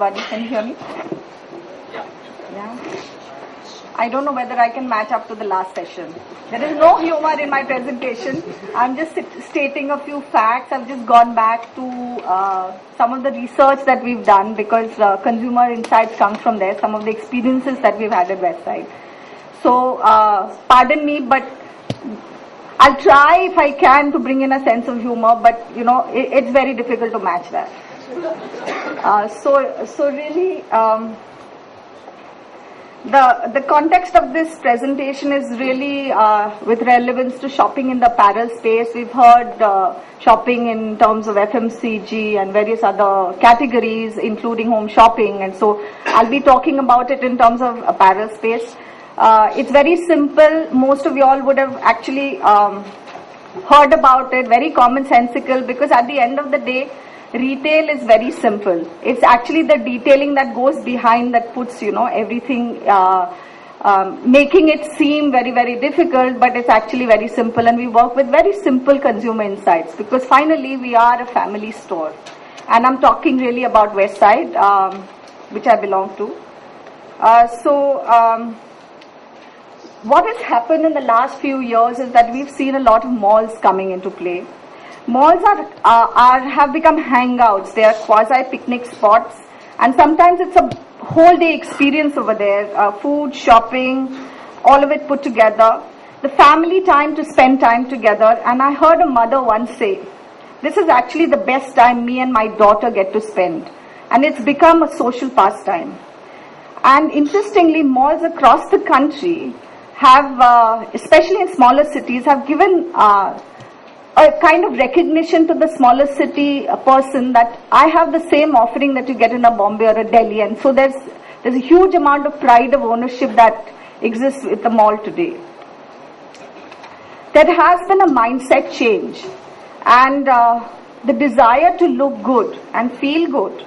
everybody can hear me. Yeah. I don't know whether I can match up to the last session. There is no humor in my presentation. I'm just stating a few facts. I've just gone back to some of the research that we've done because consumer insights come from there, some of the experiences that we've had at Westside. So, pardon me, but I'll try if I can to bring in a sense of humor, but you know, it's very difficult to match that. So really, the context of this presentation is really with relevance to shopping in the apparel space. We've heard shopping in terms of FMCG and various other categories, including home shopping, and so I'll be talking about it in terms of apparel space. It's very simple. Most of you all would have actually heard about it, very commonsensical, because at the end of the day, retail is very simple. It's actually the detailing that goes behind that puts, you know, everything, making it seem very, very difficult, but it's actually very simple. And we work with very simple consumer insights because finally we are a family store. And I'm talking really about Westside, which I belong to. What has happened in the last few years is that we've seen a lot of malls coming into play. Malls have become hangouts. They are quasi-picnic spots, and sometimes it's a whole day experience over there. Food, shopping, all of it put together. The family time to spend time together. And I heard a mother once say, "This is actually the best time me and my daughter get to spend," and it's become a social pastime. And interestingly, malls across the country have, especially in smaller cities, have given a kind of recognition to the smaller city person that I have the same offering that you get in a Bombay or a Delhi. And so there's a huge amount of pride of ownership that exists with the mall today. There has been a mindset change, and the desire to look good and feel good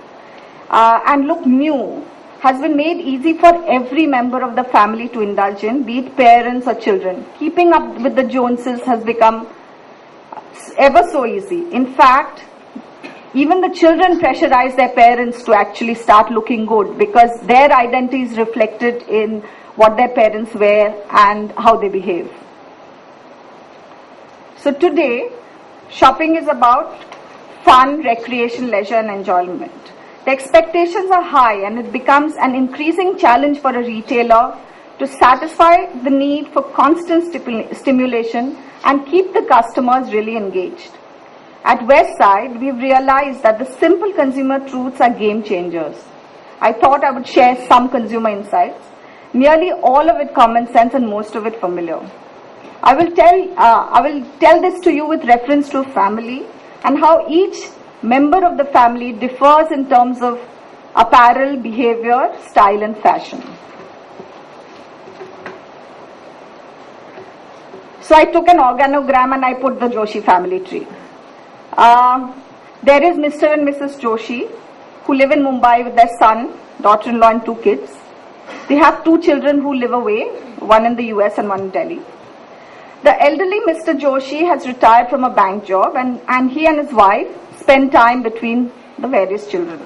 and look new has been made easy for every member of the family to indulge in, be it parents or children. Keeping up with the Joneses has become ever so easy. In fact, even the children pressurize their parents to actually start looking good because their identity is reflected in what their parents wear and how they behave. So today, shopping is about fun, recreation, leisure and enjoyment. The expectations are high and it becomes an increasing challenge for a retailer to satisfy the need for constant stimulation and keep the customers really engaged. At Westside, we've realized that the simple consumer truths are game changers. I thought I would share some consumer insights, nearly all of it common sense and most of it familiar. I will tell this to you with reference to family and how each member of the family differs in terms of apparel, behavior, style and fashion. So I took an organogram and I put the Joshi family tree. There is Mr. and Mrs. Joshi who live in Mumbai with their son, daughter-in-law and 2 kids. They have 2 children who live away, one in the US and one in Delhi. The elderly Mr. Joshi has retired from a bank job and he and his wife spend time between the various children.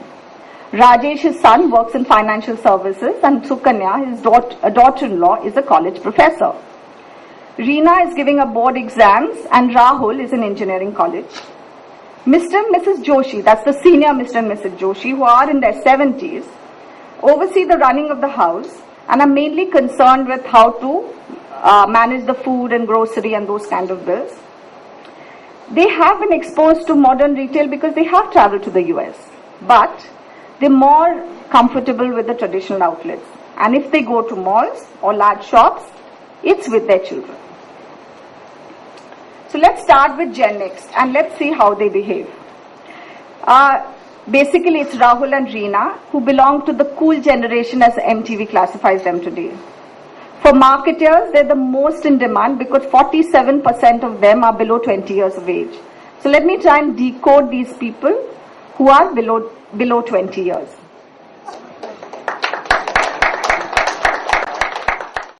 Rajesh, his son, works in financial services and Sukanya, his daughter-in-law, is a college professor. Reena is giving a board exams and Rahul is in engineering college. Mr. and Mrs. Joshi, that's the senior Mr. and Mrs. Joshi, who are in their 70s, oversee the running of the house and are mainly concerned with how to manage the food and grocery and those kind of bills. They have been exposed to modern retail because they have traveled to the US, but they're more comfortable with the traditional outlets. And if they go to malls or large shops, it's with their children. So let's start with Gen X and let's see how they behave. Basically, it's Rahul and Reena who belong to the cool generation as MTV classifies them today. For marketers, they're the most in demand because 47% of them are below 20 years of age. So let me try and decode these people who are below 20 years.